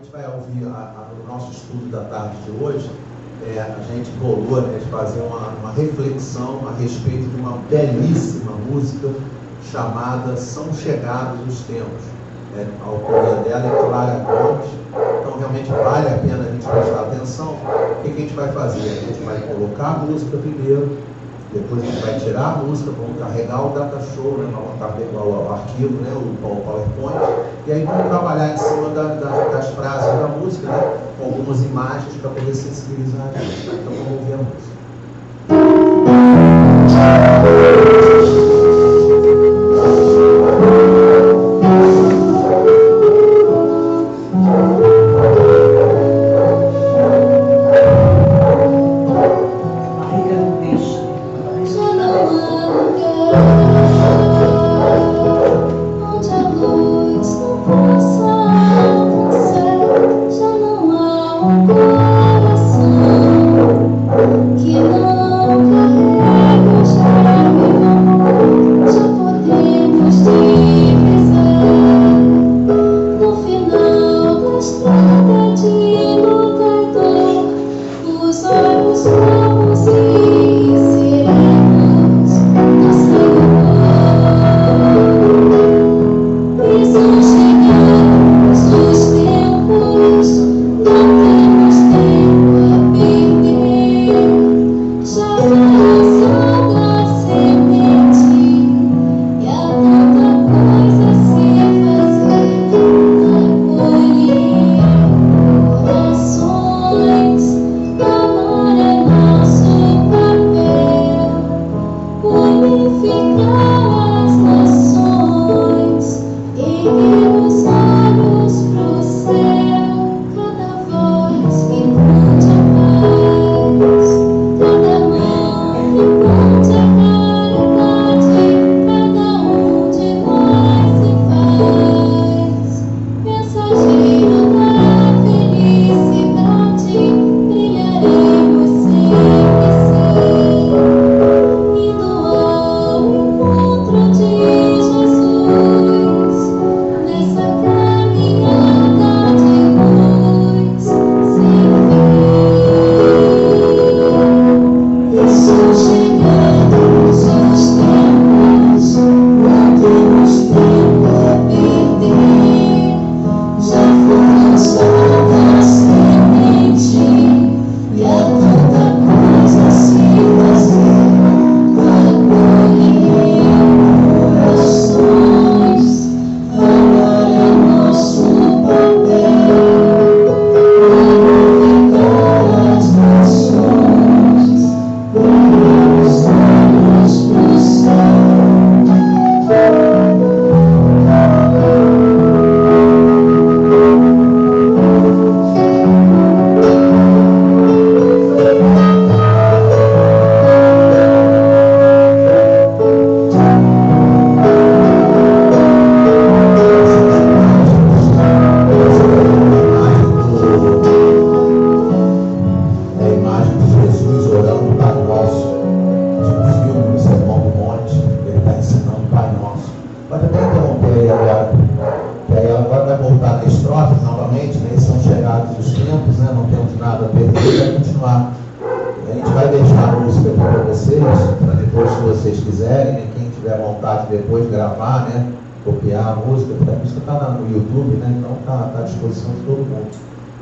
gente vai ouvir no nosso estudo da tarde de hoje, a gente bolou, né, de fazer uma reflexão a respeito de uma belíssima música chamada São Chegados os Tempos. A autoria dela é Clara Gomes, então realmente vale a pena a gente prestar atenção. O que a gente vai fazer? A gente vai colocar a música primeiro, depois a gente vai tirar a música, vamos carregar o data show, né, o arquivo, né, o PowerPoint, e aí vamos trabalhar em cima das frases da música, né, com algumas imagens para poder sensibilizar a gente. Então vamos ouvir a música.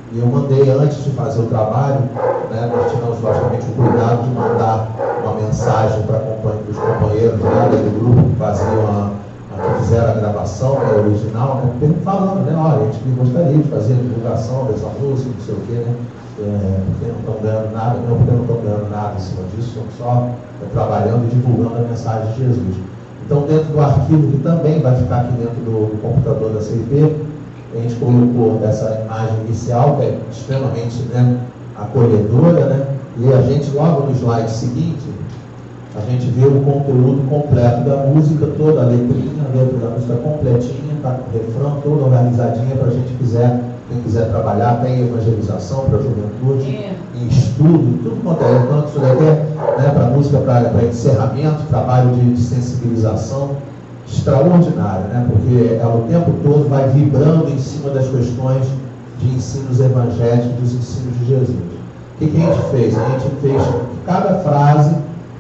E eu mandei, antes de fazer o trabalho, né, nós tivemos logicamente o cuidado de mandar uma mensagem para os companheiros, né, do grupo que fizeram a gravação, né, original, né, falando, né, olha, a gente gostaria de fazer a divulgação dessa música, não sei o quê, né, porque não estão ganhando nada, não, porque não estão ganhando nada em cima disso, estão só trabalhando e divulgando a mensagem de Jesus. Então, dentro do arquivo, que também vai ficar aqui dentro do computador da CIP, a gente colocou essa imagem inicial, que é extremamente, né, acolhedora, né? E a gente, logo no slide seguinte, a gente vê o conteúdo completo da música, toda a letrinha, a letra da música completinha, tá com o refrão toda organizadinha para a gente quem quiser trabalhar, tem evangelização para a juventude, em estudo, tudo quanto é, tanto isso daí, né, para música, para encerramento, trabalho de sensibilização extraordinário, né, porque ela o tempo todo vai vibrando em cima das questões de ensinos evangélicos, dos ensinos de Jesus. O que a gente fez? A gente fez cada frase,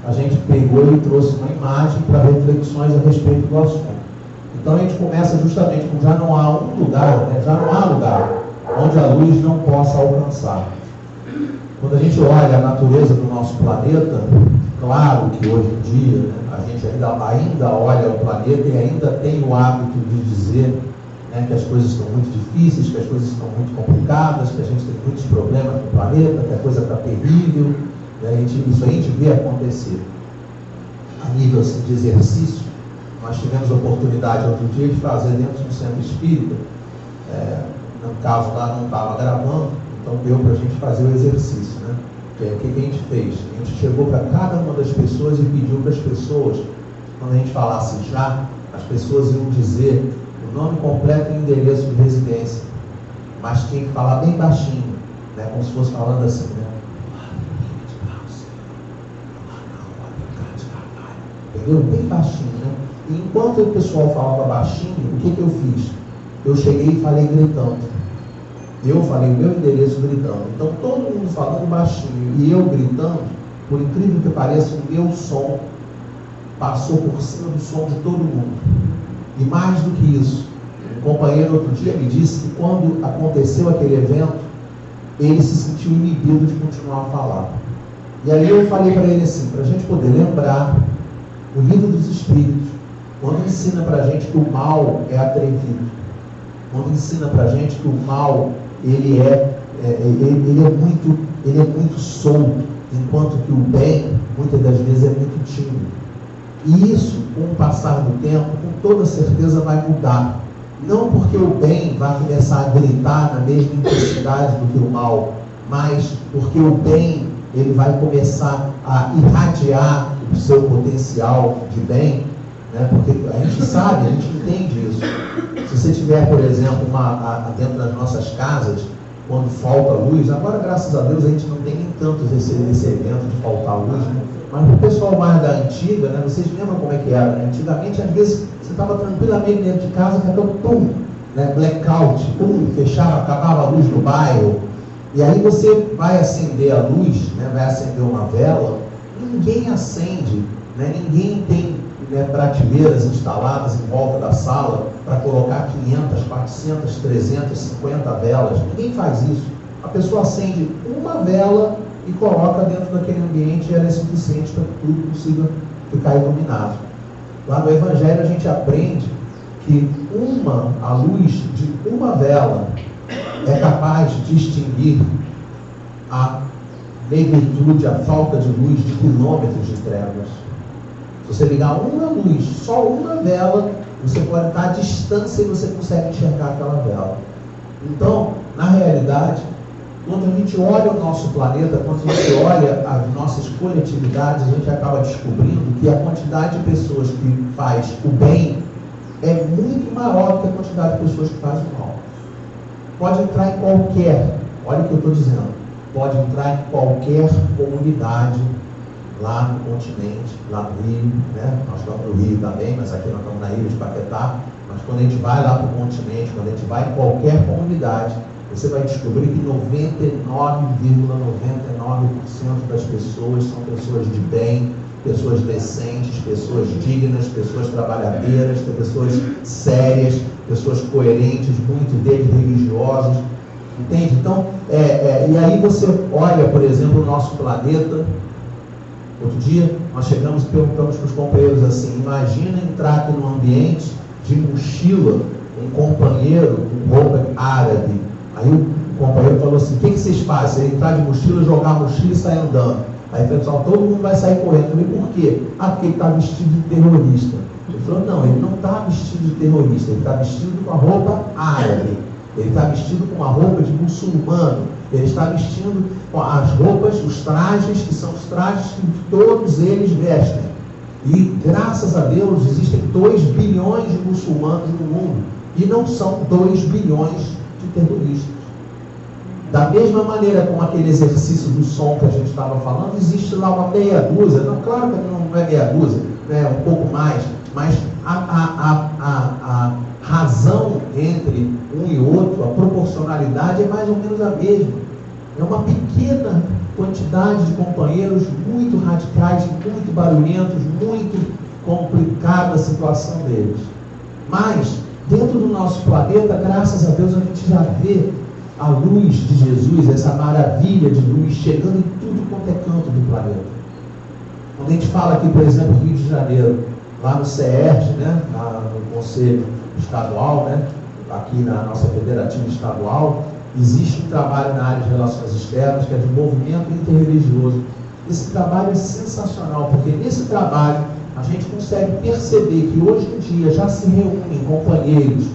a gente pegou e trouxe uma imagem para reflexões a respeito do assunto. Então a gente começa justamente com já não há um lugar, né? Já não há lugar onde a luz não possa alcançar. Quando a gente olha a natureza do nosso planeta, claro que hoje em dia, né, a gente ainda olha o planeta e ainda tem o hábito de dizer, né, que as coisas estão muito difíceis, que as coisas estão muito complicadas, que a gente tem muitos problemas no planeta, que a coisa está terrível, né, isso a gente vê acontecer. A nível assim, de exercício, nós tivemos a oportunidade outro dia de fazer dentro de um centro espírita, no caso lá não estava gravando, então deu para a gente fazer o exercício, né? O que a gente fez? A gente chegou para cada uma das pessoas e pediu para as pessoas, quando a gente falasse já, as pessoas iam dizer o nome completo e o endereço de residência, mas tinha que falar bem baixinho, né? Como se fosse falando assim, né? Entendeu? Bem baixinho, né? E enquanto o pessoal falava baixinho, o que eu fiz? Eu cheguei e falei gritando. Eu falei o meu endereço gritando. Então todo mundo falando baixinho e eu gritando, por incrível que pareça, o meu som passou por cima do som de todo mundo. E mais do que isso, um companheiro outro dia me disse que quando aconteceu aquele evento, ele se sentiu inibido de continuar a falar. E aí eu falei para ele assim, para a gente poder lembrar, o livro dos Espíritos, quando ensina para a gente que o mal é atrevido, quando ensina para a gente que o mal ele é muito solto, enquanto que o bem muitas das vezes é muito tímido. E isso, com o passar do tempo, com toda certeza vai mudar. Não porque o bem vai começar a gritar na mesma intensidade do que o mal, mas porque o bem ele vai começar a irradiar o seu potencial de bem, né? Porque a gente sabe, a gente entende isso. Se você tiver, por exemplo, dentro das nossas casas, quando falta luz, agora graças a Deus a gente não tem nem tanto esse evento de faltar luz, né? Mas para o pessoal mais da antiga, né? Vocês lembram como é que era, né? Antigamente, às vezes, você estava tranquilamente dentro de casa, que acabou, pum, né? Blackout, pum, fechava, acabava a luz no bairro, e aí você vai acender a luz, né? Vai acender uma vela, ninguém acende, né? Ninguém tem, né, prateleiras instaladas em volta da sala para colocar 500, 400, 350 velas. Ninguém faz isso. A pessoa acende uma vela e coloca dentro daquele ambiente e ela é suficiente para que tudo consiga ficar iluminado. Lá no Evangelho a gente aprende que a luz de uma vela é capaz de extinguir a negritude, a falta de luz de quilômetros de trevas. Se você ligar uma luz, só uma vela, você pode estar à distância e você consegue enxergar aquela vela. Então, na realidade, quando a gente olha o nosso planeta, quando a gente olha as nossas coletividades, a gente acaba descobrindo que a quantidade de pessoas que faz o bem é muito maior do que a quantidade de pessoas que faz o mal. Pode entrar em qualquer, olha o que eu estou dizendo, pode entrar em qualquer comunidade lá no continente, lá no Rio, né? Nós estamos no Rio também, mas aqui nós estamos na ilha de Paquetá. Mas quando a gente vai lá para o continente, quando a gente vai em qualquer comunidade, você vai descobrir que 99,99% das pessoas são pessoas de bem, pessoas decentes, pessoas dignas, pessoas trabalhadeiras, pessoas sérias, pessoas coerentes, muitos deles religiosos, entende? Então, e aí você olha, por exemplo, o nosso planeta. Outro dia, nós chegamos e perguntamos para os companheiros assim, imagina entrar aqui num ambiente de mochila, um companheiro com roupa árabe. Aí o companheiro falou assim, o que vocês fazem? Ele entrar de mochila, jogar a mochila e sair andando. Aí o pessoal, todo mundo vai sair correndo. Eu falei, por quê? Porque ele está vestido de terrorista. Ele falou, não, ele não está vestido de terrorista, ele está vestido com a roupa árabe. Ele está vestido com uma roupa de muçulmano. Ele está vestindo as roupas, os trajes, que são os trajes que todos eles vestem. E, graças a Deus, existem 2 bilhões de muçulmanos no mundo. E não são 2 bilhões de terroristas. Da mesma maneira como aquele exercício do som que a gente estava falando, existe lá uma meia dúzia. Não, claro que não é meia dúzia, né, um pouco mais. Mas a razão entre um e outro, a proporcionalidade é menos a mesma. É uma pequena quantidade de companheiros muito radicais, muito barulhentos, muito complicada a situação deles. Mas, dentro do nosso planeta, graças a Deus, a gente já vê a luz de Jesus, essa maravilha de luz, chegando em tudo quanto é canto do planeta. Quando a gente fala aqui, por exemplo, Rio de Janeiro, lá no CERJ, né, no Conselho Estadual, né, aqui na nossa federativa estadual, existe um trabalho na área de relações externas, que é de movimento interreligioso. Esse trabalho é sensacional, porque nesse trabalho a gente consegue perceber que hoje em dia já se reúnem companheiros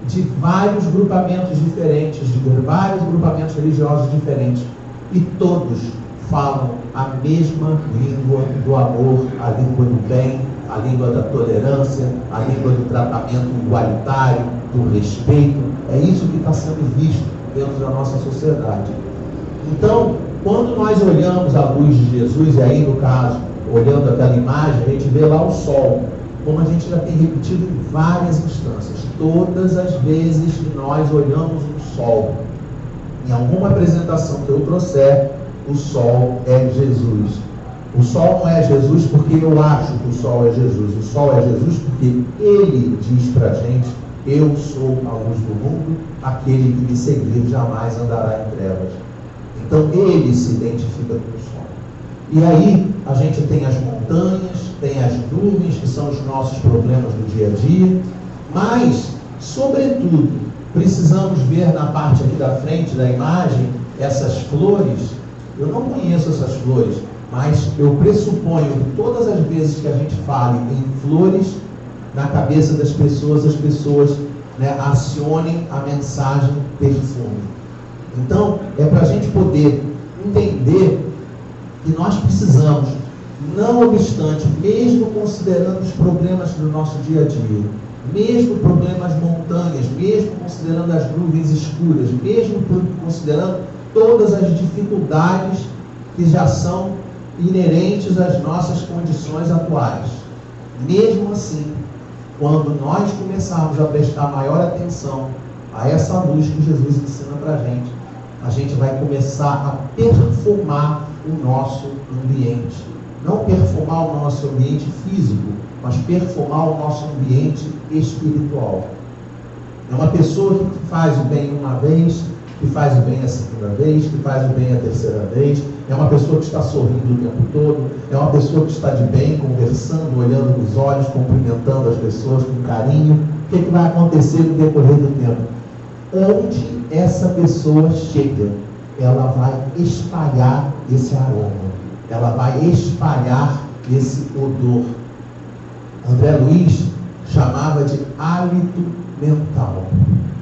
de vários grupamentos diferentes, de vários grupamentos religiosos diferentes, e todos falam a mesma língua do amor, a língua do bem, a língua da tolerância, a língua do tratamento igualitário, do respeito. É isso que está sendo visto dentro da nossa sociedade. Então, quando nós olhamos a luz de Jesus, e aí no caso, olhando aquela imagem, a gente vê lá o sol, como a gente já tem repetido em várias instâncias. Todas as vezes que nós olhamos o sol, em alguma apresentação que eu trouxer, o sol é Jesus. O sol não é Jesus porque eu acho que o sol é Jesus. O sol é Jesus porque Ele diz para a gente: eu sou a luz do mundo, aquele que me seguir jamais andará em trevas. Então Ele se identifica com o sol. E aí a gente tem as montanhas, tem as nuvens, que são os nossos problemas do dia a dia, mas, sobretudo, precisamos ver na parte aqui da frente da imagem essas flores. Eu não conheço essas flores, mas eu pressuponho que todas as vezes que a gente fale em flores, na cabeça das pessoas, as pessoas, né, acionem a mensagem perfume. Então, é para a gente poder entender que nós precisamos, não obstante, mesmo considerando os problemas do nosso dia a dia, mesmo problemas montanhas, mesmo considerando as nuvens escuras, mesmo considerando todas as dificuldades que já são inerentes às nossas condições atuais, mesmo assim, quando nós começarmos a prestar maior atenção a essa luz que Jesus ensina para a gente vai começar a perfumar o nosso ambiente. Não perfumar o nosso ambiente físico, mas perfumar o nosso ambiente espiritual. É uma pessoa que faz o bem uma vez, que faz o bem a segunda vez, que faz o bem a terceira vez. É uma pessoa que está sorrindo o tempo todo. É uma pessoa que está de bem, conversando, olhando nos olhos, cumprimentando as pessoas com carinho. O que vai acontecer no decorrer do tempo? Onde essa pessoa chega, ela vai espalhar esse aroma. Ela vai espalhar esse odor. André Luiz chamava de hálito mental.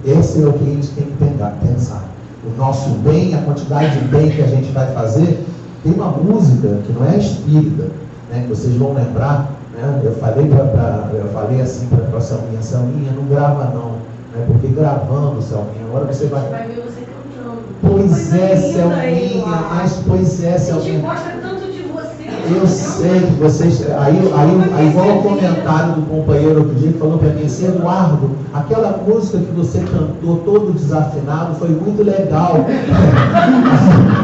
Esse é o que a gente tem que pensar. O nosso bem, a quantidade de bem que a gente vai fazer. Tem uma música que não é espírita, né, que vocês vão lembrar, né, eu falei assim para a Selminha, não grava não, né, porque gravando, Selminha, agora você vai ver você cantando. Pois é, Selminha, mas pois é, Selminha. A gente gosta tanto de você. Eu sei que vocês. Aí igual o comentário do companheiro outro dia que falou para mim assim: Eduardo, aquela música que você cantou todo desafinado foi muito legal.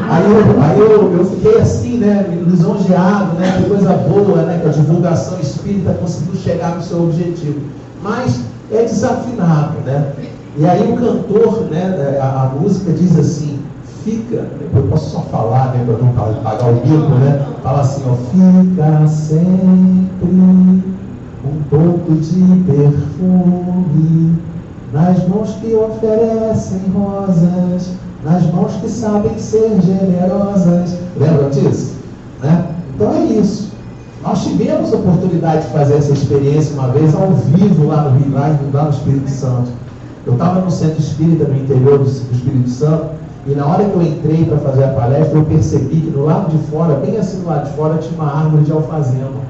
aí eu fiquei assim, né, lisonjeado, né, que coisa boa, né, que a divulgação espírita conseguiu chegar no seu objetivo. Mas é desafinado, né? E aí o cantor, né, a música diz assim: fica, eu posso só falar, né, para não pagar o bico, né? Fala assim, ó: fica sempre um pouco de perfume nas mãos que oferecem rosas, nas mãos que sabem ser generosas. Lembram disso? Né? Então é isso. Nós tivemos a oportunidade de fazer essa experiência uma vez ao vivo lá no Rio, lá no Espírito Santo. Eu estava no centro espírita no interior do Espírito Santo, e na hora que eu entrei para fazer a palestra, eu percebi que do lado de fora, bem assim do lado de fora, tinha uma árvore de alfazema.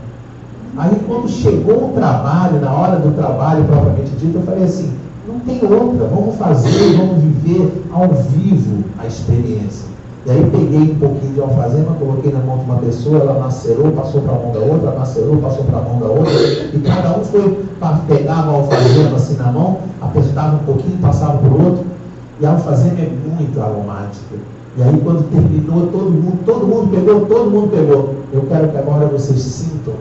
Aí quando chegou o trabalho, na hora do trabalho propriamente dito, eu falei assim: não tem outra, vamos fazer, vamos viver ao vivo a experiência. E aí peguei um pouquinho de alfazema, coloquei na mão de uma pessoa, ela macerou, passou para a mão da outra, macerou, passou para a mão da outra, e cada um foi, pegava a alfazema assim na mão, apertava um pouquinho, passava para o outro. E a alfazema é muito aromática. E aí quando terminou, todo mundo pegou. Eu quero que agora vocês sintam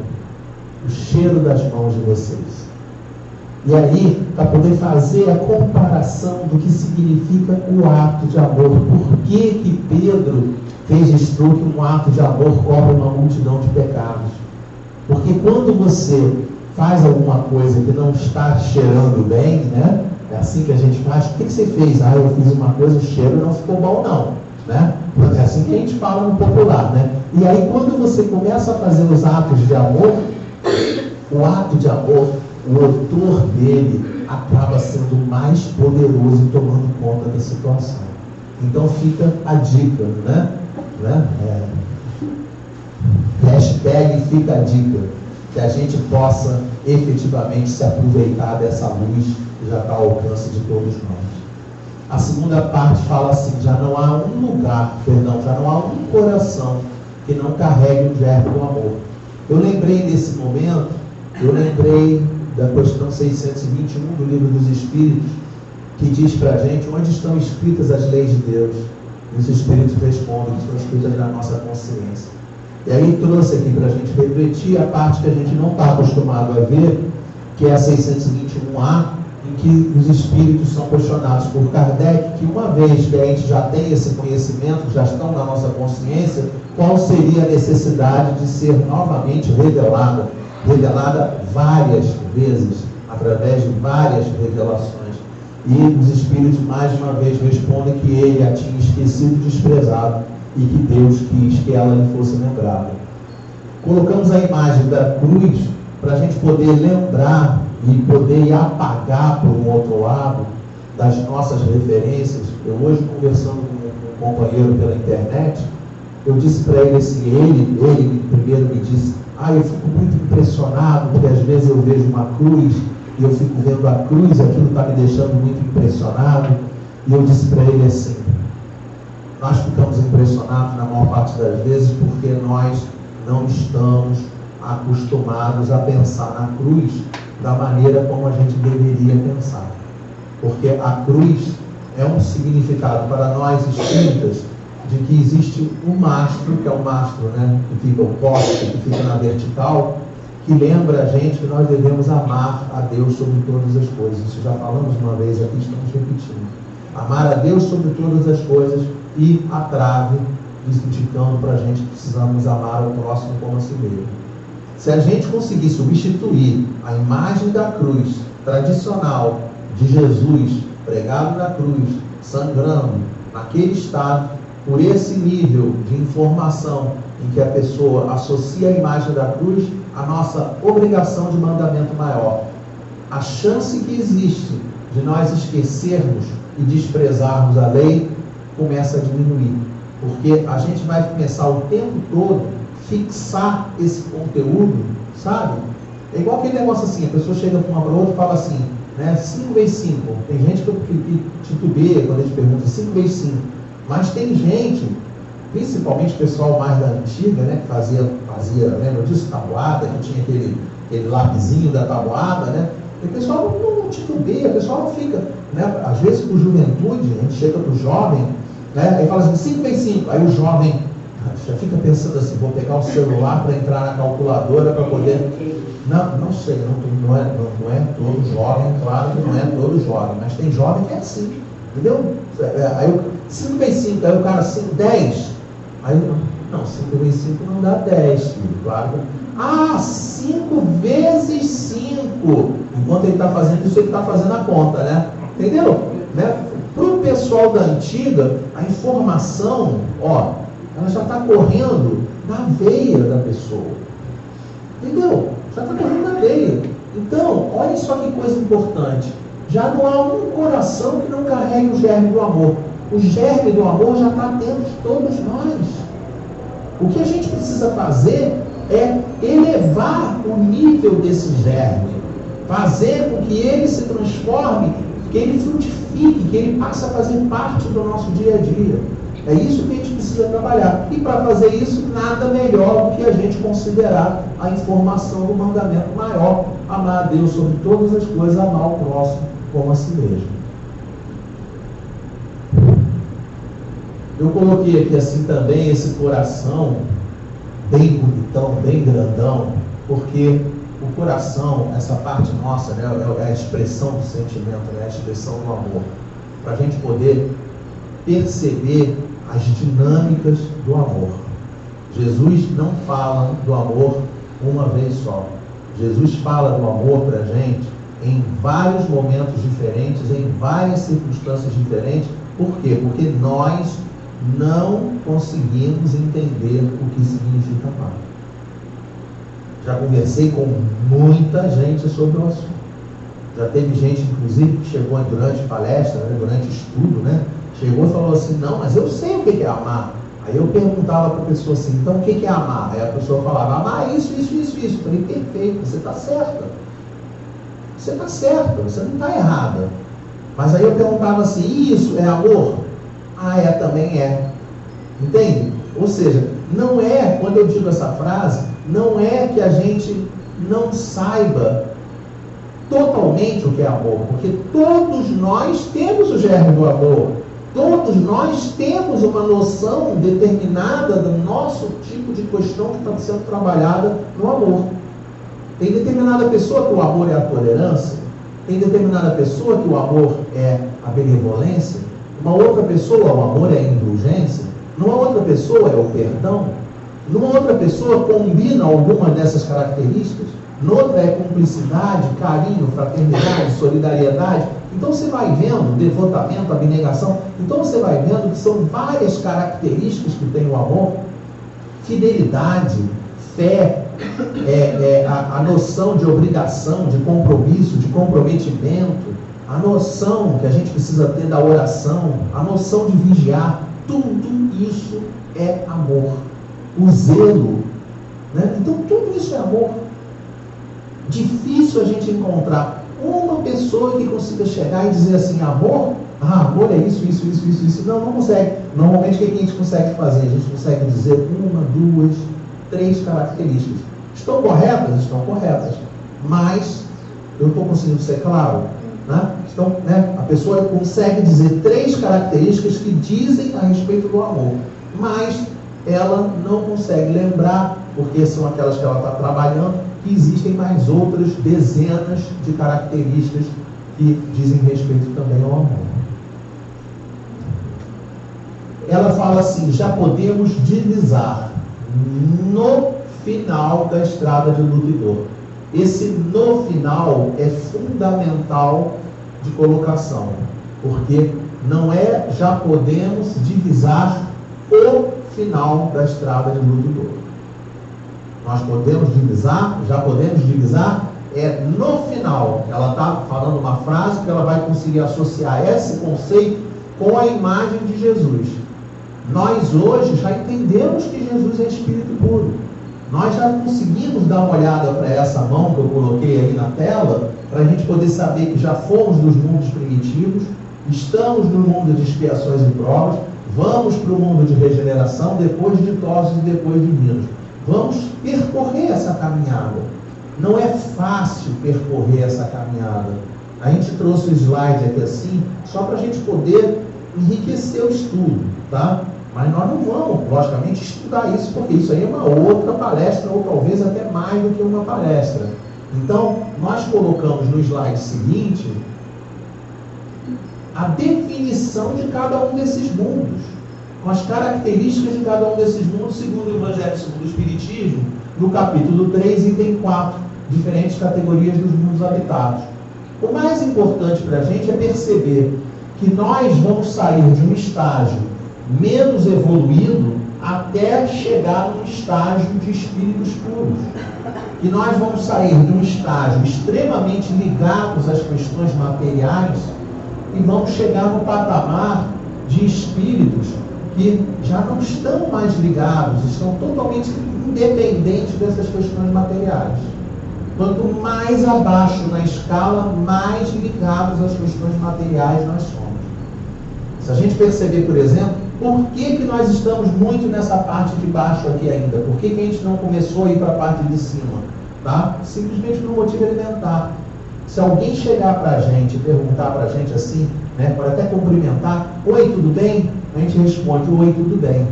o cheiro das mãos de vocês. E aí, para poder fazer a comparação do que significa o ato de amor. Por que Pedro registrou que um ato de amor cobre uma multidão de pecados? Porque quando você faz alguma coisa que não está cheirando bem, né? É assim que a gente faz. O que você fez? Eu fiz uma coisa, o cheiro não ficou bom não, né? É assim que a gente fala no popular, né? E aí quando você começa a fazer os atos de amor, o ato de amor, o odor dele acaba sendo mais poderoso e tomando conta da situação. Então fica a dica, né? Hashtag fica a dica, que a gente possa efetivamente se aproveitar dessa luz que já está ao alcance de todos nós. A segunda parte fala assim: já não há um coração que não carregue o germe do amor. Eu lembrei desse momento, da questão 621 do Livro dos Espíritos, que diz para a gente onde estão escritas as leis de Deus. E os Espíritos respondem que estão escritas na nossa consciência. E aí trouxe aqui para a gente refletir a parte que a gente não está acostumado a ver, que é a 621A, em que os Espíritos são questionados por Kardec, que uma vez que a gente já tem esse conhecimento, já estão na nossa consciência, qual seria a necessidade de ser novamente revelada várias vezes, através de várias revelações. E os Espíritos mais uma vez respondem que ele a tinha esquecido e desprezado, e que Deus quis que ela lhe fosse lembrada. Colocamos a imagem da cruz para a gente poder lembrar e poder apagar, por um outro lado, das nossas referências. Eu hoje, conversando com um companheiro pela internet, eu disse para ele assim, ele primeiro me disse: eu fico muito impressionado, porque às vezes eu vejo uma cruz, e eu fico vendo a cruz, aquilo está me deixando muito impressionado. E eu disse para ele assim: nós ficamos impressionados na maior parte das vezes porque nós não estamos acostumados a pensar na cruz da maneira como a gente deveria pensar. Porque a cruz é um significado para nós espíritas de que existe um mastro, que é o mastro, né, que fica o poste, que fica na vertical, que lembra a gente que nós devemos amar a Deus sobre todas as coisas. Isso já falamos uma vez aqui, estamos repetindo. Amar a Deus sobre todas as coisas e a trave, indicando para a gente que precisamos amar o próximo como a si mesmo. Se a gente conseguir substituir a imagem da cruz tradicional de Jesus pregado na cruz, sangrando, naquele estado, por esse nível de informação em que a pessoa associa a imagem da cruz à nossa obrigação de mandamento maior, a chance que existe de nós esquecermos e desprezarmos a lei começa a diminuir, porque a gente vai começar o tempo todo fixar esse conteúdo, sabe? É igual aquele negócio assim, a pessoa chega para uma para outra e fala assim, né, 5 vezes 5. Tem gente que titubeia quando a gente pergunta 5 vezes 5, mas tem gente, principalmente o pessoal mais da antiga, né, que fazia, lembra disso, tabuada, que tinha aquele lapisinho da tabuada, né? E o pessoal não titubeia, o pessoal não fica, né? Às vezes com juventude, a gente chega para o jovem, né, aí fala assim, 5 vezes 5, aí o jovem já fica pensando assim, vou pegar o celular para entrar na calculadora para poder... Não sei, não é todo jovem, claro que não é todo jovem, mas tem jovem que é assim, entendeu? Aí 5 vezes 5, aí o cara assim, 10, aí não, 5 vezes 5 não dá 10, filho, claro que... 5 vezes 5, enquanto ele está fazendo isso, ele está fazendo a conta, né? Entendeu? Né? Para o pessoal da antiga, a informação, ela já está correndo na veia da pessoa, entendeu? Já está correndo na veia. Então, olha só que coisa importante. Já não há um coração que não carregue o germe do amor. O germe do amor já está dentro de todos nós. O que a gente precisa fazer é elevar o nível desse germe. Fazer com que ele se transforme, que ele frutifique, que ele passe a fazer parte do nosso dia a dia. É isso que a gente precisa trabalhar. E para fazer isso, nada melhor do que a gente considerar a informação do mandamento maior. Amar a Deus sobre todas as coisas, amar o próximo como a si mesmo. Eu coloquei aqui assim também esse coração bem bonitão, bem grandão, porque o coração, essa parte nossa, né, é a expressão do sentimento, né, a expressão do amor, para a gente poder perceber as dinâmicas do amor. Jesus não fala do amor uma vez só. Jesus fala do amor para a gente em vários momentos diferentes, em várias circunstâncias diferentes. Por quê? Porque nós não conseguimos entender o que significa amar. Já conversei com muita gente sobre o assunto. Já teve gente, inclusive, que chegou durante palestra, né, durante estudo, né, chegou e falou assim, não, mas eu sei o que é amar. Aí eu perguntava para a pessoa assim, então o que é amar? Aí a pessoa falava, amar é isso, isso, isso, isso. Eu falei, perfeito, você está certa. Você está certa, você não está errada. Mas aí eu perguntava assim, isso é amor? Ah, é, também é. Entende? Ou seja, não é, quando eu digo essa frase, não é que a gente não saiba totalmente o que é amor, porque todos nós temos o germe do amor. Todos nós temos uma noção determinada do nosso tipo de questão que está sendo trabalhada no amor. Tem determinada pessoa que o amor é a tolerância, tem determinada pessoa que o amor é a benevolência, uma outra pessoa o amor é a indulgência, numa outra pessoa é o perdão, numa outra pessoa combina alguma dessas características, noutra é cumplicidade, carinho, fraternidade, solidariedade. Então você vai vendo devotamento, abnegação, então você vai vendo que são várias características que tem o amor, fidelidade, fé, a noção de obrigação, de compromisso, de comprometimento, a noção que a gente precisa ter da oração, a noção de vigiar, tudo isso é amor. O zelo, né? Então tudo isso é amor. Difícil a gente encontrar uma pessoa que consiga chegar e dizer assim, amor? Ah, amor é isso, isso, isso, isso, isso. Não, não consegue. Normalmente o que a gente consegue fazer? A gente consegue dizer uma, duas, três características. Estão corretas? Estão corretas. Mas, eu estou conseguindo ser claro? Né? Então, né, a pessoa consegue dizer três características que dizem a respeito do amor. Mas ela não consegue lembrar, porque são aquelas que ela está trabalhando, que existem mais outras dezenas de características que dizem respeito também ao amor. Ela fala assim, já podemos divisar no final da estrada de luta e dor. Esse no final é fundamental de colocação, porque não é já podemos divisar o final da estrada de luta e dor. Nós podemos divisar, já podemos divisar, é no final. Ela está falando uma frase que ela vai conseguir associar esse conceito com a imagem de Jesus. Nós hoje já entendemos que Jesus é Espírito puro. Nós já conseguimos dar uma olhada para essa mão que eu coloquei aí na tela, para a gente poder saber que já fomos dos mundos primitivos, estamos no mundo de expiações e provas, vamos para o mundo de regeneração, depois de ditosos e depois divinos. Vamos percorrer essa caminhada. Não é fácil percorrer essa caminhada. A gente trouxe o slide aqui assim, só para a gente poder enriquecer o estudo, tá? Mas nós não vamos, logicamente, estudar isso, porque isso aí é uma outra palestra, ou talvez até mais do que uma palestra. Então, nós colocamos no slide seguinte a definição de cada um desses mundos, com as características de cada um desses mundos, segundo o Evangelho segundo o Espiritismo, no capítulo 3, item 4, diferentes categorias dos mundos habitados. O mais importante para a gente é perceber que nós vamos sair de um estágio menos evoluído até chegar num estágio de espíritos puros. Que nós vamos sair de um estágio extremamente ligados às questões materiais e vamos chegar no patamar de espíritos que já não estão mais ligados, estão totalmente independentes dessas questões materiais. Quanto mais abaixo na escala, mais ligados às questões materiais nós somos. Se a gente perceber, por exemplo, por que nós estamos muito nessa parte de baixo aqui ainda? Por que a gente não começou a ir para a parte de cima? Tá? Simplesmente por um motivo elementar. Se alguém chegar para a gente e perguntar para a gente assim, né, pode até cumprimentar, oi, tudo bem? a gente responde: oi, tudo bem.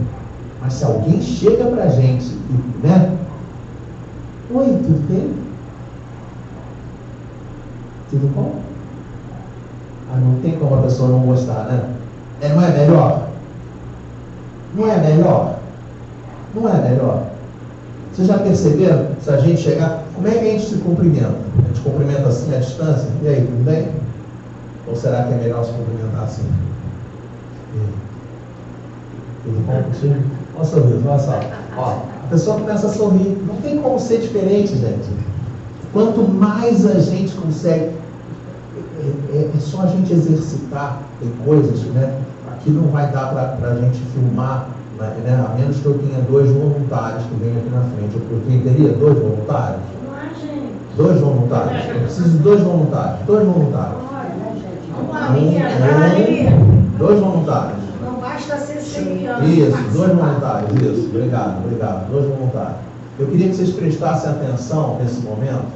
Mas se alguém chega pra gente, né? Oi, tudo bem? Tudo bom? Não tem como a pessoa não gostar, né? Não é melhor? Não é melhor? Não é melhor? Vocês já perceberam? Se a gente chegar, como é que a gente se cumprimenta? A gente cumprimenta assim à distância? E aí, tudo bem? Ou será que é melhor se cumprimentar assim? Tudo bom contigo? Olha o sorriso, olha só. Ó, a pessoa começa a sorrir. Não tem como ser diferente, gente. Quanto mais a gente consegue, é só a gente exercitar. Tem coisas, né? Aqui não vai dar para a gente filmar, né? A menos que eu tenha 2 voluntários que venham aqui na frente. Eu teria 2 voluntários? Não é, gente. 2 voluntários. Eu preciso de 2 voluntários. 2 voluntários. Dois voluntários. Não basta ser 100 anos. Isso, 2 voluntários. Isso, obrigado. 2 voluntários. Eu queria que vocês prestassem atenção nesse momento,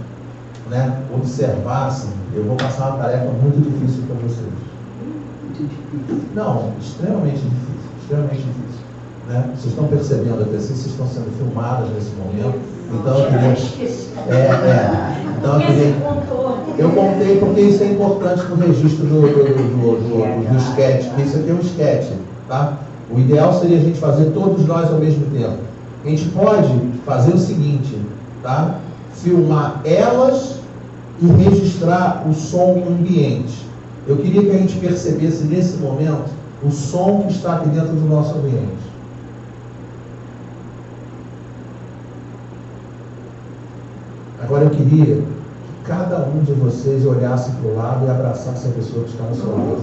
né? Observassem. Eu vou passar uma tarefa muito difícil para vocês. Muito difícil. Não, extremamente difícil. Extremamente difícil. Né? Vocês estão percebendo até assim, vocês estão sendo filmadas nesse momento. Então eu queria. Então eu contei porque isso é importante para o registro do sketch. Isso aqui é um sketch, tá? O ideal seria a gente fazer todos nós ao mesmo tempo. A gente pode fazer o seguinte, tá? Filmar elas e registrar o som ambiente. Eu queria que a gente percebesse nesse momento o som que está aqui dentro do nosso ambiente. Agora eu queria que cada um de vocês olhasse para o lado e abraçasse a pessoa que está no seu lado.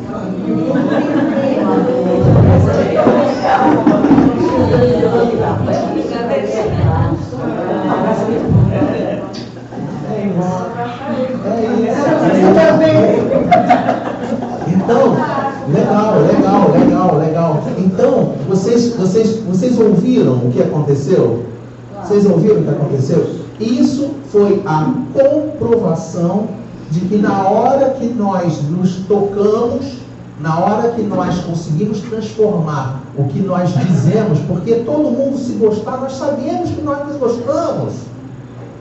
Então, legal. Então, vocês ouviram o que aconteceu? Vocês ouviram o que aconteceu? Isso foi a comprovação de que na hora que nós nos tocamos, na hora que nós conseguimos transformar o que nós dizemos, porque todo mundo se gostar, nós sabemos que nós nos gostamos,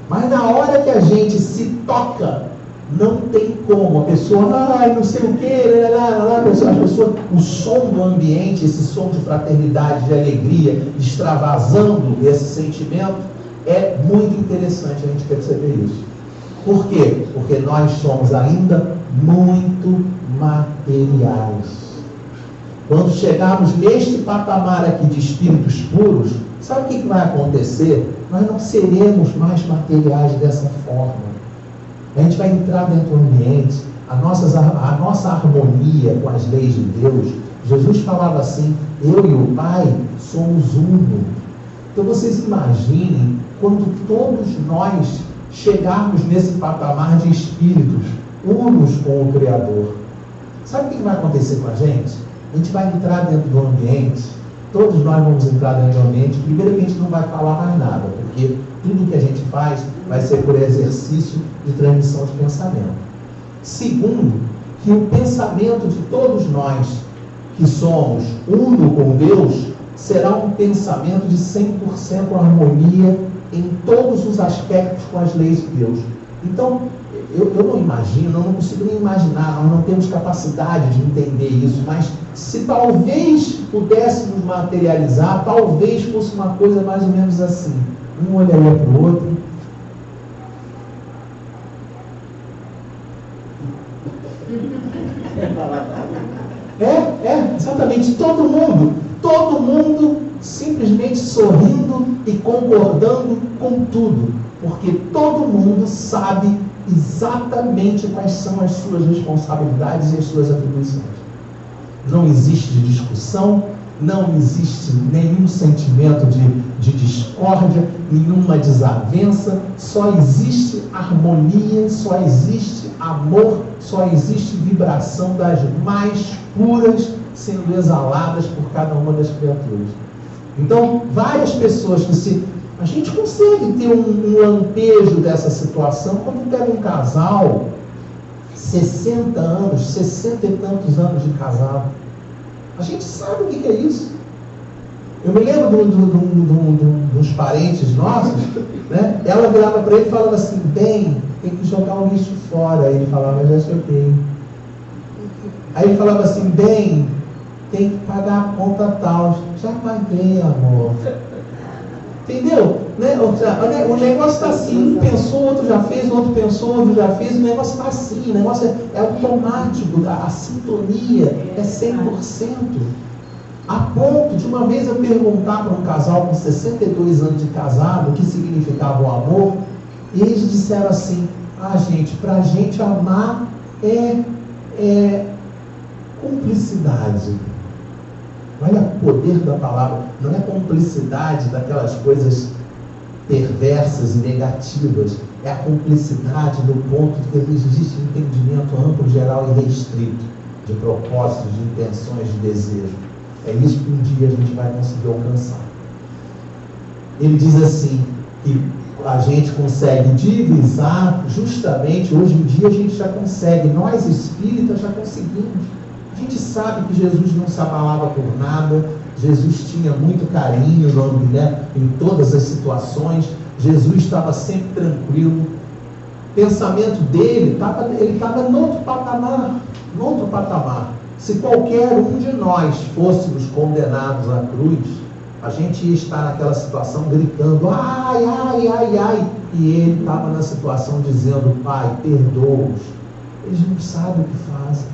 mas na hora que a gente se toca, não tem como, a pessoa, não sei o que, o som do ambiente, esse som de fraternidade, de alegria, extravasando esse sentimento, é muito interessante a gente perceber isso. Por quê? Porque nós somos ainda muito materiais. Quando chegarmos neste patamar aqui de espíritos puros, sabe o que vai acontecer? Nós não seremos mais materiais dessa forma. A gente vai entrar dentro do ambiente, a nossa harmonia com as leis de Deus. Jesus falava assim: eu e o Pai somos uno. Então vocês imaginem quando todos nós chegarmos nesse patamar de espíritos unos com o Criador. Sabe o que vai acontecer com a gente? A gente vai entrar dentro do ambiente, todos nós vamos entrar dentro do ambiente. Primeiro que a gente não vai falar mais nada, porque tudo que a gente faz vai ser por exercício de transmissão de pensamento. Segundo, que o pensamento de todos nós que somos uno com Deus será um pensamento de 100% harmonia em todos os aspectos com as leis de Deus. Então, eu não imagino, eu não consigo nem imaginar, nós não temos capacidade de entender isso, mas se talvez pudéssemos materializar, talvez fosse uma coisa mais ou menos assim. Um olharia para o outro. Exatamente, todo mundo simplesmente sorrindo e concordando com tudo, porque todo mundo sabe exatamente quais são as suas responsabilidades e as suas atribuições. Não existe discussão, não existe nenhum sentimento de discórdia, nenhuma desavença, só existe harmonia, só existe amor, só existe vibração das mais puras sendo exaladas por cada uma das criaturas. Então, várias pessoas a gente consegue ter um lampejo dessa situação quando pega um casal, 60 anos, 60 e tantos anos de casado. A gente sabe o que é isso. Eu me lembro dos parentes nossos, né? Ela virava para ele e falava assim, bem, tem que jogar o lixo fora. Aí ele falava, já joguei. Aí ele falava assim, bem, tem que pagar a conta tal. Já paguei, amor. Entendeu? Né? O negócio está assim, um pensou, outro já fez, o outro pensou, outro já fez, o negócio está assim, o negócio é automático, a sintonia é 100%. A ponto de uma vez eu perguntar para um casal com 62 anos de casado o que significava o amor, e eles disseram assim, gente, para a gente amar é cumplicidade. Olha o poder da palavra, não é cumplicidade daquelas coisas perversas e negativas, é a cumplicidade no ponto de que existe um entendimento amplo, geral e restrito de propósitos, de intenções, de desejo. É isso que um dia a gente vai conseguir alcançar. Ele diz assim, que a gente consegue divisar, justamente, hoje em dia a gente já consegue, nós espíritas já conseguimos. A gente sabe que Jesus não se abalava por nada, Jesus tinha muito carinho, né, em todas as situações, Jesus estava sempre tranquilo. O pensamento dele, ele estava em outro patamar. Se qualquer um de nós fôssemos condenados à cruz, a gente ia estar naquela situação gritando, ai, ai, ai, ai, e ele estava na situação dizendo, Pai, perdoa-os. Eles não sabem o que fazem.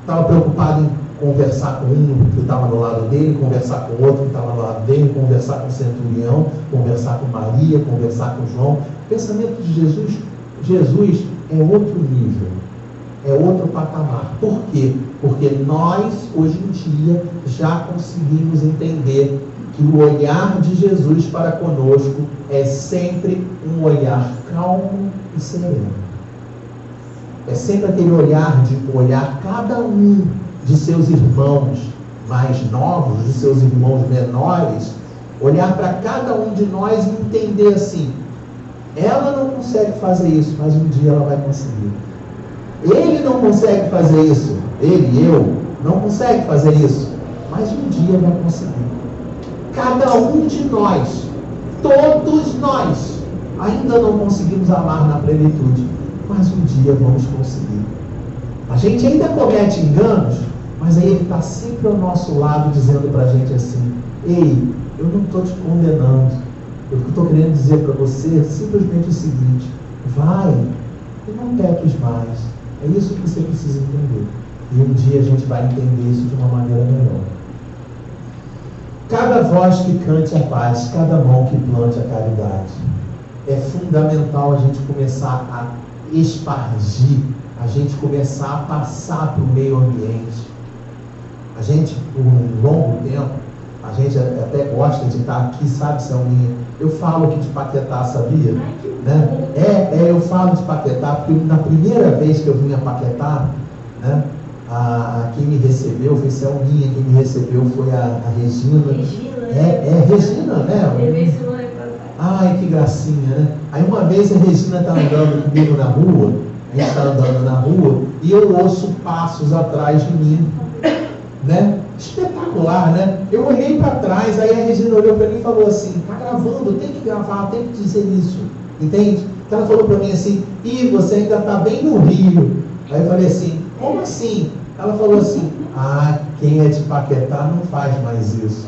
Estava preocupado em conversar com um que estava do lado dele, conversar com outro que estava do lado dele, conversar com o centurião, conversar com Maria, conversar com João. O pensamento de Jesus é outro nível, é outro patamar. Por quê? Porque nós, hoje em dia, já conseguimos entender que o olhar de Jesus para conosco é sempre um olhar calmo e sereno. É sempre aquele olhar de olhar cada um de seus irmãos mais novos, de seus irmãos menores, olhar para cada um de nós e entender assim, ela não consegue fazer isso, mas um dia ela vai conseguir. Ele não consegue fazer isso, eu, não consegue fazer isso, mas um dia vai conseguir. Cada um de nós, todos nós, ainda não conseguimos amar na plenitude, mas um dia vamos conseguir. A gente ainda comete enganos, mas aí ele está sempre ao nosso lado dizendo para a gente assim, ei, eu não estou te condenando, o que eu estou querendo dizer para você é simplesmente o seguinte, vai e não peques mais. É isso que você precisa entender. E um dia a gente vai entender isso de uma maneira melhor. Cada voz que cante a paz, cada mão que plante a caridade. É fundamental a gente começar a espargir, a gente começar a passar para o meio ambiente. A gente, por um longo tempo, a gente até gosta de estar aqui, sabe, Selminha? Eu falo aqui de Paquetá, sabia? Né? Eu falo de Paquetá, porque na primeira vez que eu vim a Paquetá, né, quem me recebeu foi Selminha, quem me recebeu foi a Regina. Regina, né? Ai, que gracinha, né? Aí uma vez a Regina está andando comigo na rua, a gente está andando na rua, e eu ouço passos atrás de mim, né? Espetacular, né? Eu olhei para trás, aí a Regina olhou para mim e falou assim, tá gravando, tem que gravar, tem que dizer isso, entende? Então ela falou para mim assim, você ainda está bem no Rio. Aí eu falei assim, como assim? Ela falou assim, quem é de Paquetá não faz mais isso.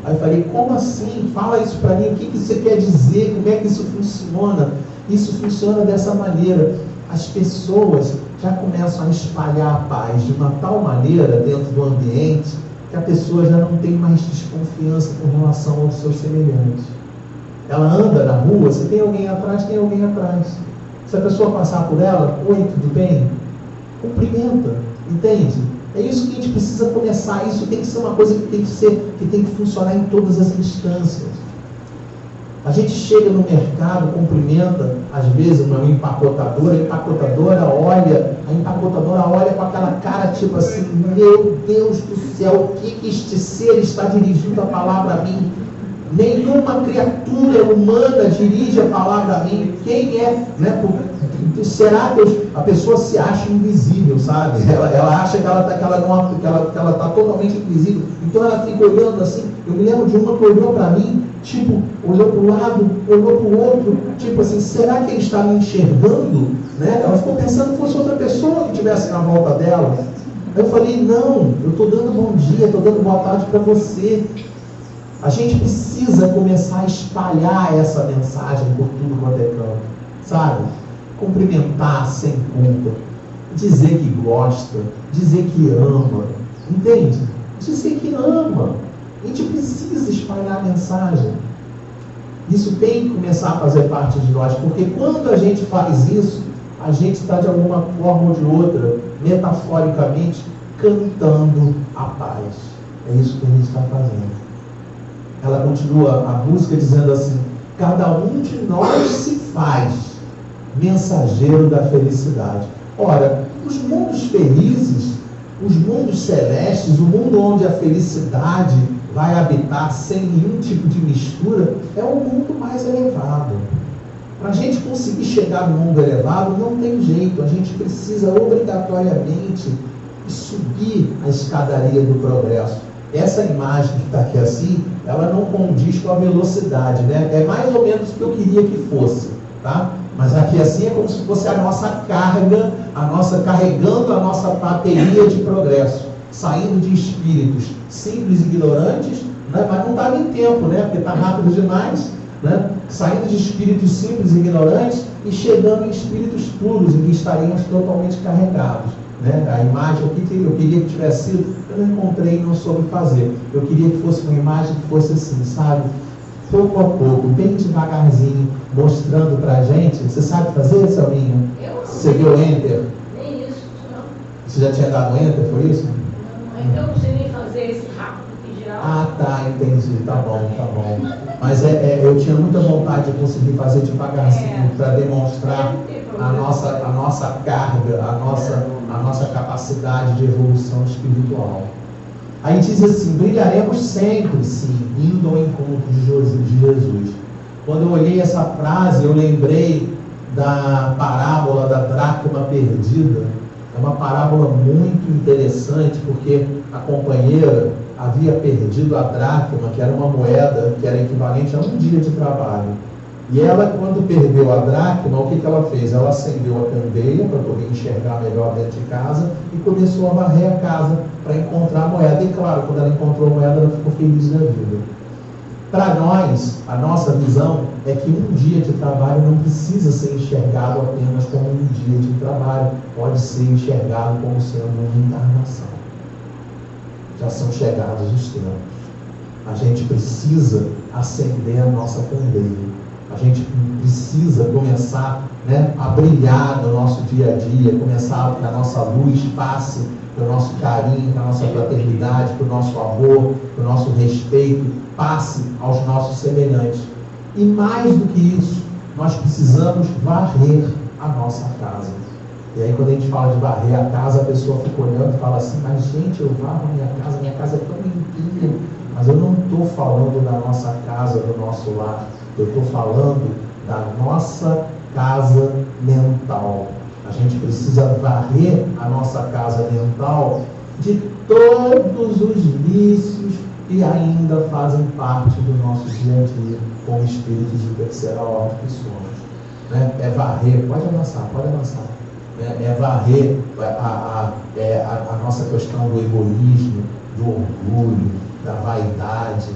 Aí eu falei, como assim? Fala isso para mim, o que você quer dizer, como é que isso funciona? Isso funciona dessa maneira. As pessoas já começam a espalhar a paz de uma tal maneira dentro do ambiente que a pessoa já não tem mais desconfiança com relação ao seu semelhante. Ela anda na rua, se tem alguém atrás, tem alguém atrás. Se a pessoa passar por ela, oi, tudo bem? Cumprimenta, entende? É isso que a gente precisa começar. Isso tem que ser uma coisa que tem que funcionar em todas as instâncias. A gente chega no mercado, cumprimenta, às vezes, uma empacotadora, a empacotadora olha com aquela cara tipo assim, meu Deus do céu, o que este ser está dirigindo a palavra a mim? Nenhuma criatura humana dirige a palavra a mim. Quem é? Né? Será que a pessoa se acha invisível, sabe? Ela acha que ela está totalmente invisível. Então ela fica olhando assim. Eu me lembro de uma que olhou para mim, tipo, olhou para o lado, olhou para o outro, tipo assim, será que ele está me enxergando? Né? Ela ficou pensando que fosse outra pessoa que estivesse na volta dela. Eu falei, não, eu estou dando bom dia, estou dando boa tarde para você. A gente precisa começar a espalhar essa mensagem por tudo quanto é canto, sabe? Cumprimentar sem culpa, dizer que gosta, dizer que ama, entende? Dizer que ama. A gente precisa espalhar a mensagem. Isso tem que começar a fazer parte de nós, porque quando a gente faz isso, a gente está de alguma forma ou de outra, metaforicamente, cantando a paz. É isso que a gente está fazendo. Ela continua a música dizendo assim: cada um de nós se faz mensageiro da felicidade. Ora, os mundos felizes, os mundos celestes, o mundo onde a felicidade vai habitar sem nenhum tipo de mistura, é o mundo mais elevado. Para a gente conseguir chegar no mundo elevado, não tem jeito, a gente precisa obrigatoriamente subir a escadaria do progresso. Essa imagem que está aqui assim, ela não condiz com a velocidade, né? É mais ou menos o que eu queria que fosse, tá? Mas aqui assim é como se fosse a nossa carga, carregando a nossa bateria de progresso, saindo de espíritos simples e ignorantes, né? Mas não está em tempo, né? Porque está rápido demais, né? Saindo de espíritos simples e ignorantes e chegando em espíritos puros, em que estaríamos totalmente carregados. Né? A imagem, eu queria que tivesse sido, eu não encontrei e não soube fazer. Eu queria que fosse uma imagem que fosse assim, sabe? Pouco a pouco, bem devagarzinho, mostrando pra gente. Você sabe fazer, Selminha? Você deu Enter? Nem isso, não. Você já tinha dado Enter, foi isso? Não, eu não sei nem fazer esse rápido que geral. Ah, tá, entendi, tá bom. Mas eu tinha muita vontade de conseguir fazer devagarzinho, para demonstrar a nossa carga, a nossa capacidade de evolução espiritual. Aí diz assim: brilharemos sempre, sim, indo ao encontro de Jesus. Quando eu olhei essa frase, eu lembrei da parábola da dracma perdida. É uma parábola muito interessante, porque a companheira havia perdido a dracma, que era uma moeda que era equivalente a um dia de trabalho. E ela, quando perdeu a dracma, o que ela fez? Ela acendeu a candeia para poder enxergar melhor dentro de casa e começou a varrer a casa para encontrar a moeda. E claro, quando ela encontrou a moeda, ela ficou feliz da vida. Para nós, a nossa visão é que um dia de trabalho não precisa ser enxergado apenas como um dia de trabalho, pode ser enxergado como sendo uma encarnação. Já são chegados os tempos. A gente precisa acender a nossa candeia. A gente precisa começar, né, a brilhar no nosso dia a dia, começar que a nossa luz passe para o nosso carinho, para a nossa fraternidade, para o nosso amor, para o nosso respeito, passe aos nossos semelhantes. E mais do que isso, nós precisamos varrer a nossa casa. E aí quando a gente fala de varrer a casa, a pessoa fica olhando e fala assim: mas gente, eu varro a minha casa é tão limpinha. Mas eu não estou falando da nossa casa, do nosso lar. Eu estou falando da nossa casa mental. A gente precisa varrer a nossa casa mental de todos os vícios que ainda fazem parte do nosso dia a dia, como espíritos de terceira ordem que somos. Né? É varrer, pode avançar. É varrer a nossa questão do egoísmo, do orgulho, da vaidade.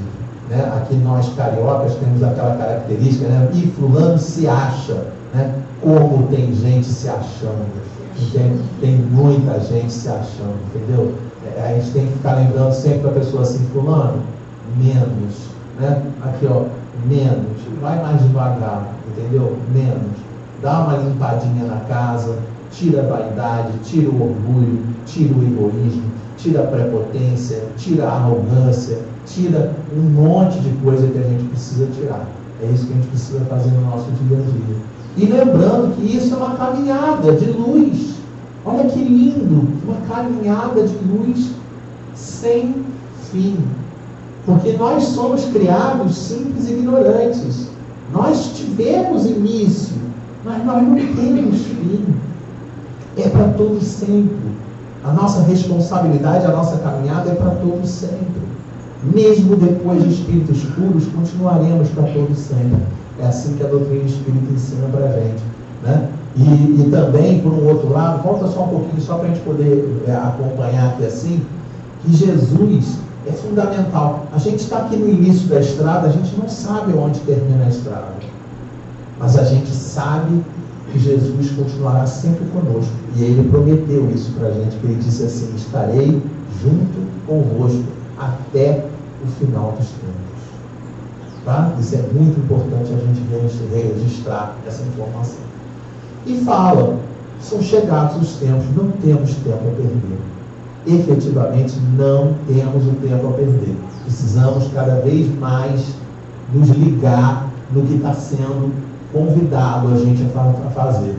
Né? Aqui nós cariocas temos aquela característica, né? E fulano se acha, né? Como tem gente se achando, entende? Tem muita gente se achando, entendeu? A gente tem que ficar lembrando sempre para a pessoa assim: fulano, menos, né? Aqui ó, menos, vai mais devagar, entendeu? Menos, dá uma limpadinha na casa, tira a vaidade, tira o orgulho, tira o egoísmo, tira a prepotência, tira a arrogância, tira um monte de coisa que a gente precisa tirar. É isso que a gente precisa fazer no nosso dia a dia. E lembrando que isso é uma caminhada de luz. Olha que lindo, uma caminhada de luz sem fim. Porque nós somos criados simples e ignorantes. Nós tivemos início, mas nós não temos fim. É para todo sempre. A nossa responsabilidade, a nossa caminhada é para todo sempre. Mesmo depois de espíritos puros, continuaremos para todo sempre. É assim que a doutrina espírita ensina para a gente, né? E também, por um outro lado, volta só um pouquinho, só para a gente poder acompanhar aqui assim, que Jesus é fundamental. A gente está aqui no início da estrada, a gente não sabe onde termina a estrada. Mas a gente sabe que Jesus continuará sempre conosco. E Ele prometeu isso para a gente, que Ele disse assim: estarei junto convosco até o final dos tempos. Tá? Isso é muito importante a gente registrar essa informação. E fala, são chegados os tempos, não temos tempo a perder. Efetivamente, não temos o tempo a perder. Precisamos cada vez mais nos ligar no que está sendo convidado a gente a fazer.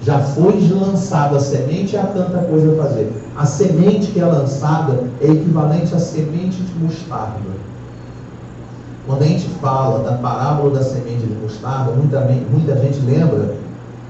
Já foi lançada a semente e há tanta coisa a fazer. A semente que é lançada é equivalente à semente de mostarda. Quando a gente fala da parábola da semente de mostarda, muita gente lembra: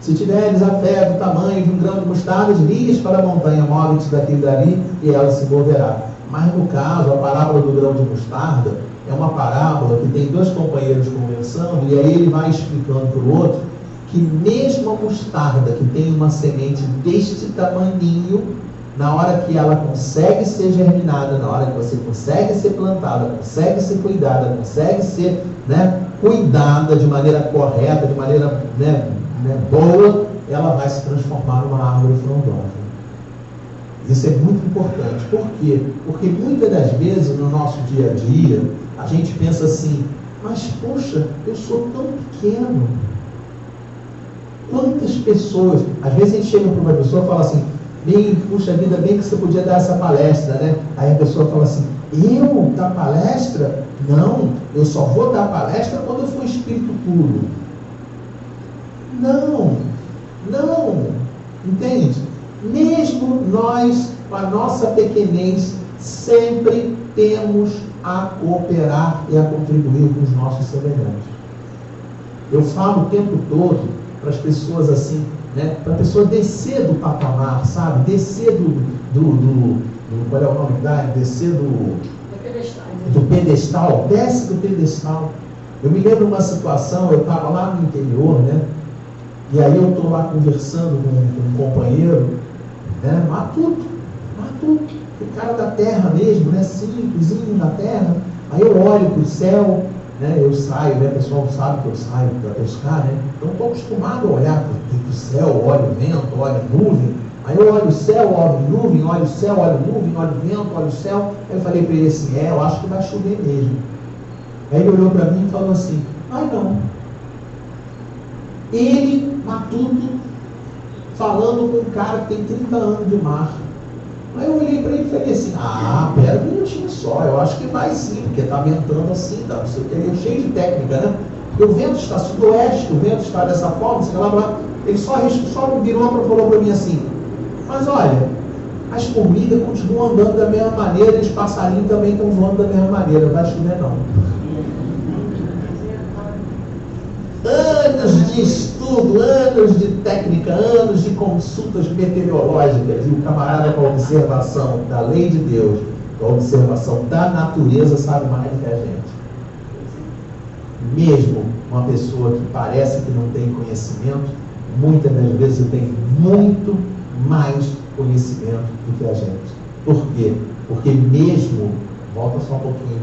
se tiveres a fé do tamanho de um grão de mostarda, diz para a montanha, move-te daqui e dali, e ela se moverá. Mas no caso, a parábola do grão de mostarda é uma parábola que tem dois companheiros conversando, e aí ele vai explicando para o outro que mesmo a mostarda, que tem uma semente deste tamaninho, na hora que ela consegue ser germinada, na hora que você consegue ser plantada, consegue ser cuidada, consegue ser, cuidada de maneira correta, de maneira boa, ela vai se transformar numa árvore frondosa. Isso é muito importante. Por quê? Porque muitas das vezes no nosso dia a dia, a gente pensa assim: mas poxa, eu sou tão pequeno. Quantas pessoas, às vezes a gente chega para uma pessoa e fala assim: puxa vida, bem que você podia dar essa palestra, né? Aí a pessoa fala assim: eu dar palestra? Não, eu só vou dar palestra quando eu for espírito puro. Não, entende? Mesmo nós, com a nossa pequenez, sempre temos a cooperar e a contribuir com os nossos semelhantes. Eu falo o tempo todo para as pessoas assim, para a pessoa descer do patamar, sabe? Descer qual é o nome da? Descer do pedestal. Desce do pedestal. Eu me lembro de uma situação, eu estava lá no interior, e aí eu estou lá conversando com um companheiro, matuto, o cara da terra mesmo, simplesinho da terra. Aí eu olho para o céu, eu saio, o pessoal sabe que eu saio para pescar, então estou acostumado a olhar para o céu, olho o vento, olho a nuvem. Aí eu olho o céu, olho a nuvem, olho o céu, olho a nuvem, olho o vento, olho o céu. Aí eu falei para ele assim: eu acho que vai chover mesmo. Aí ele olhou para mim e falou assim: não. Ele, matuto, falando com um cara que tem 30 anos de mar. Aí eu olhei para ele e falei assim: pera um minutinho só, eu acho que vai sim, porque está ventando assim, não sei o que, ele é cheio de técnica, porque o vento está sudoeste, o vento está dessa forma, sei lá. Ele só virou e falou para mim assim: mas olha, as formigas continuam andando da mesma maneira, e os passarinhos também estão voando da mesma maneira, não vai chover não. Anos de estudo, anos de técnica, anos de consultas meteorológicas, e o camarada com a observação da lei de Deus, com a observação da natureza, sabe mais do que a gente. Mesmo uma pessoa que parece que não tem conhecimento, muitas das vezes tem muito mais conhecimento do que a gente. Por quê? Porque mesmo, volta só um pouquinho,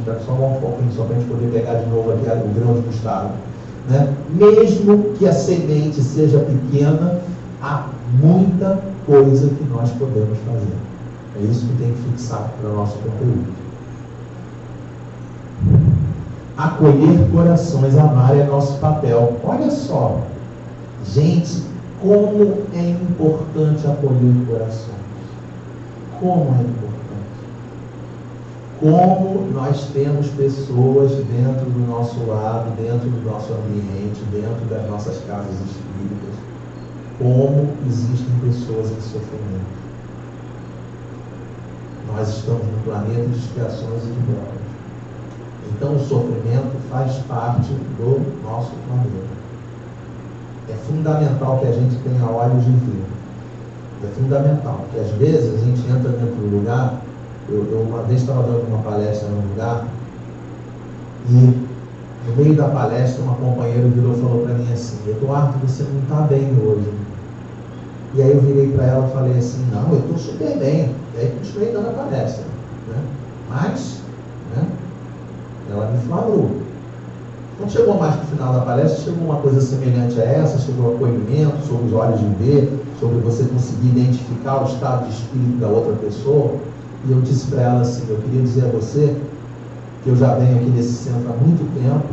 só para a gente poder pegar de novo aqui o grão de mostarda. Mesmo que a semente seja pequena, há muita coisa que nós podemos fazer. É isso que tem que fixar para o nosso conteúdo. Acolher corações, amar é nosso papel. Olha só, gente, como é importante acolher corações. Como é importante. Como nós temos pessoas dentro do nosso lado, dentro do nosso ambiente, dentro das nossas casas espíritas. Como existem pessoas em sofrimento. Nós estamos num planeta de expiações e de provas. Então o sofrimento faz parte do nosso planeta. É fundamental que a gente tenha olhos de ver. É fundamental, porque às vezes a gente entra dentro do lugar. Eu uma vez estava dando uma palestra num lugar e no meio da palestra uma companheira virou e falou para mim assim: Eduardo, você não está bem hoje. E aí eu virei para ela e falei assim: não, eu estou super bem. E aí continuei dando a palestra, né? Mas, né, ela me falou. Não chegou mais para o final da palestra, chegou uma coisa semelhante a essa, chegou o acolhimento, sobre os olhos de ver, sobre você conseguir identificar o estado de espírito da outra pessoa. E eu disse para ela assim: eu queria dizer a você que eu já venho aqui nesse centro há muito tempo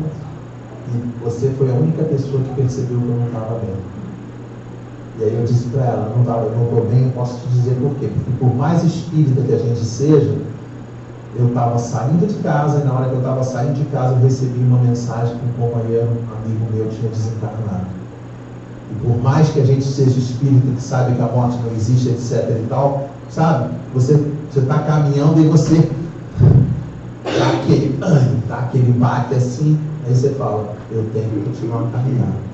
e você foi a única pessoa que percebeu que eu não estava bem. E aí eu disse para ela: eu não estou bem, eu posso te dizer por quê. Porque por mais espírita que a gente seja, eu estava saindo de casa e na hora que eu estava saindo de casa eu recebi uma mensagem que um companheiro, amigo meu, tinha desencarnado. E por mais que a gente seja espírita, que sabe que a morte não existe, etc e tal, sabe? Você está caminhando e você dá aquele bate assim, aí você fala: eu tenho que continuar caminhando.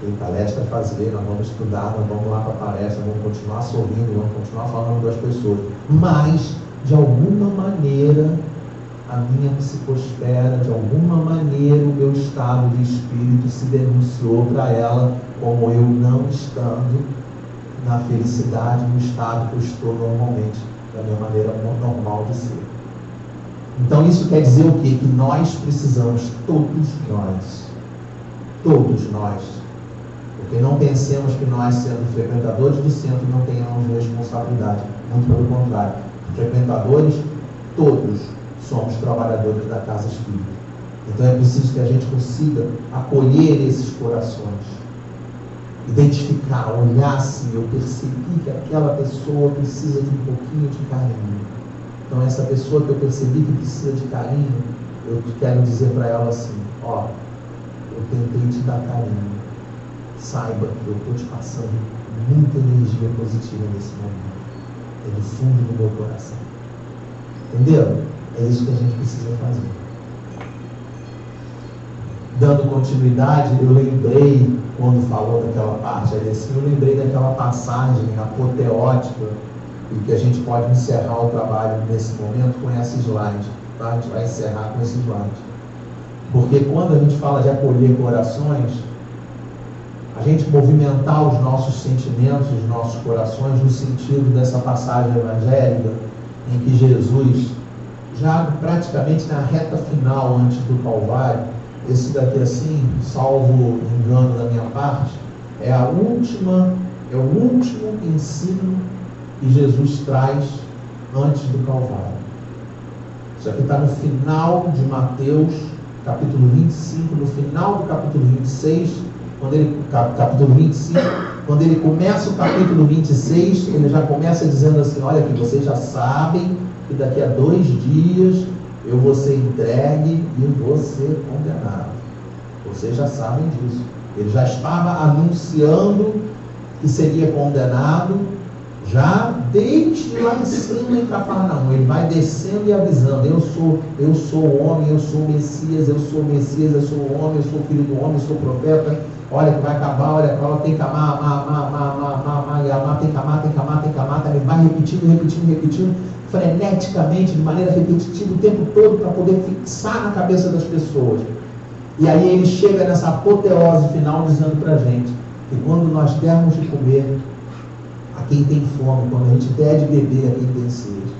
Tem palestra a fazer, nós vamos estudar, nós vamos lá para a palestra, vamos continuar sorrindo, vamos continuar falando das pessoas. Mas, de alguma maneira, a minha psicosfera, de alguma maneira, o meu estado de espírito se denunciou para ela como eu não estando na felicidade, no estado que eu estou normalmente, da minha maneira normal de ser. Então isso quer dizer o quê? Que nós precisamos, todos nós, porque não pensemos que nós, sendo frequentadores do centro, não tenhamos responsabilidade. Muito pelo contrário. Frequentadores, todos somos trabalhadores da casa espírita. Então é preciso que a gente consiga acolher esses corações, identificar, olhar assim: eu percebi que aquela pessoa precisa de um pouquinho de carinho. Então essa pessoa que eu percebi que precisa de carinho, eu quero dizer para ela assim: ó, eu tentei te dar carinho. Saiba que eu estou te passando muita energia positiva nesse momento. É do fundo do meu coração. Entenderam? É isso que a gente precisa fazer. Dando continuidade, eu lembrei, quando falou daquela parte ali assim, eu lembrei daquela passagem apoteótica, e que a gente pode encerrar o trabalho nesse momento com esse slide. Tá? A gente vai encerrar com esse slide. Porque quando a gente fala de acolher corações, a gente movimentar os nossos sentimentos, os nossos corações, no sentido dessa passagem evangélica, em que Jesus, já praticamente na reta final antes do Calvário, esse daqui assim, salvo engano da minha parte, é o último ensino que Jesus traz antes do Calvário. Isso aqui está no final de Mateus, capítulo 25, no final do capítulo 26, capítulo 25, quando ele começa o capítulo 26, ele já começa dizendo assim: olha aqui, vocês já sabem que daqui a 2 dias eu vou ser entregue e vou ser condenado. Vocês já sabem disso. Ele já estava anunciando que seria condenado já desde lá em cima em Cafarnaum. Ele vai descendo e avisando: eu sou o homem, eu sou o Messias, eu sou o Messias, eu sou o homem, eu sou o filho do homem, eu sou o profeta. Olha que vai acabar, olha que ela tem que amar, tem que amar. Ele vai repetindo, freneticamente, de maneira repetitiva o tempo todo, para poder fixar na cabeça das pessoas. E aí ele chega nessa apoteose final dizendo para a gente que quando nós dermos de comer a quem tem fome, quando a gente der de beber a quem tem sede,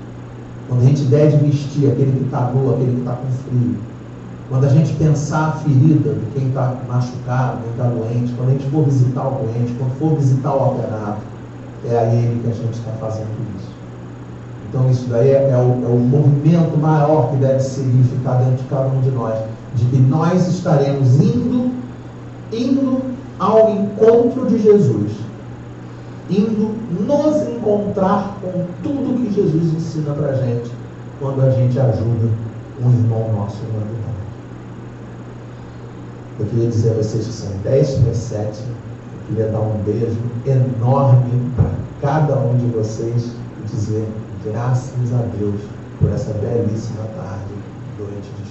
quando a gente der de vestir aquele que está nu, aquele que está com frio, quando a gente pensar a ferida de quem está machucado, quem está doente, quando a gente for visitar o doente, quando for visitar o alterado, é a ele que a gente está fazendo isso. Então isso daí é o movimento maior que deve significar dentro de cada um de nós, de que nós estaremos indo ao encontro de Jesus, indo nos encontrar com tudo que Jesus ensina para a gente, quando a gente ajuda um irmão nosso em humanidade. Eu queria dizer a vocês que são 10:07, eu queria dar um beijo enorme para cada um de vocês e dizer graças a Deus por essa belíssima tarde, noite de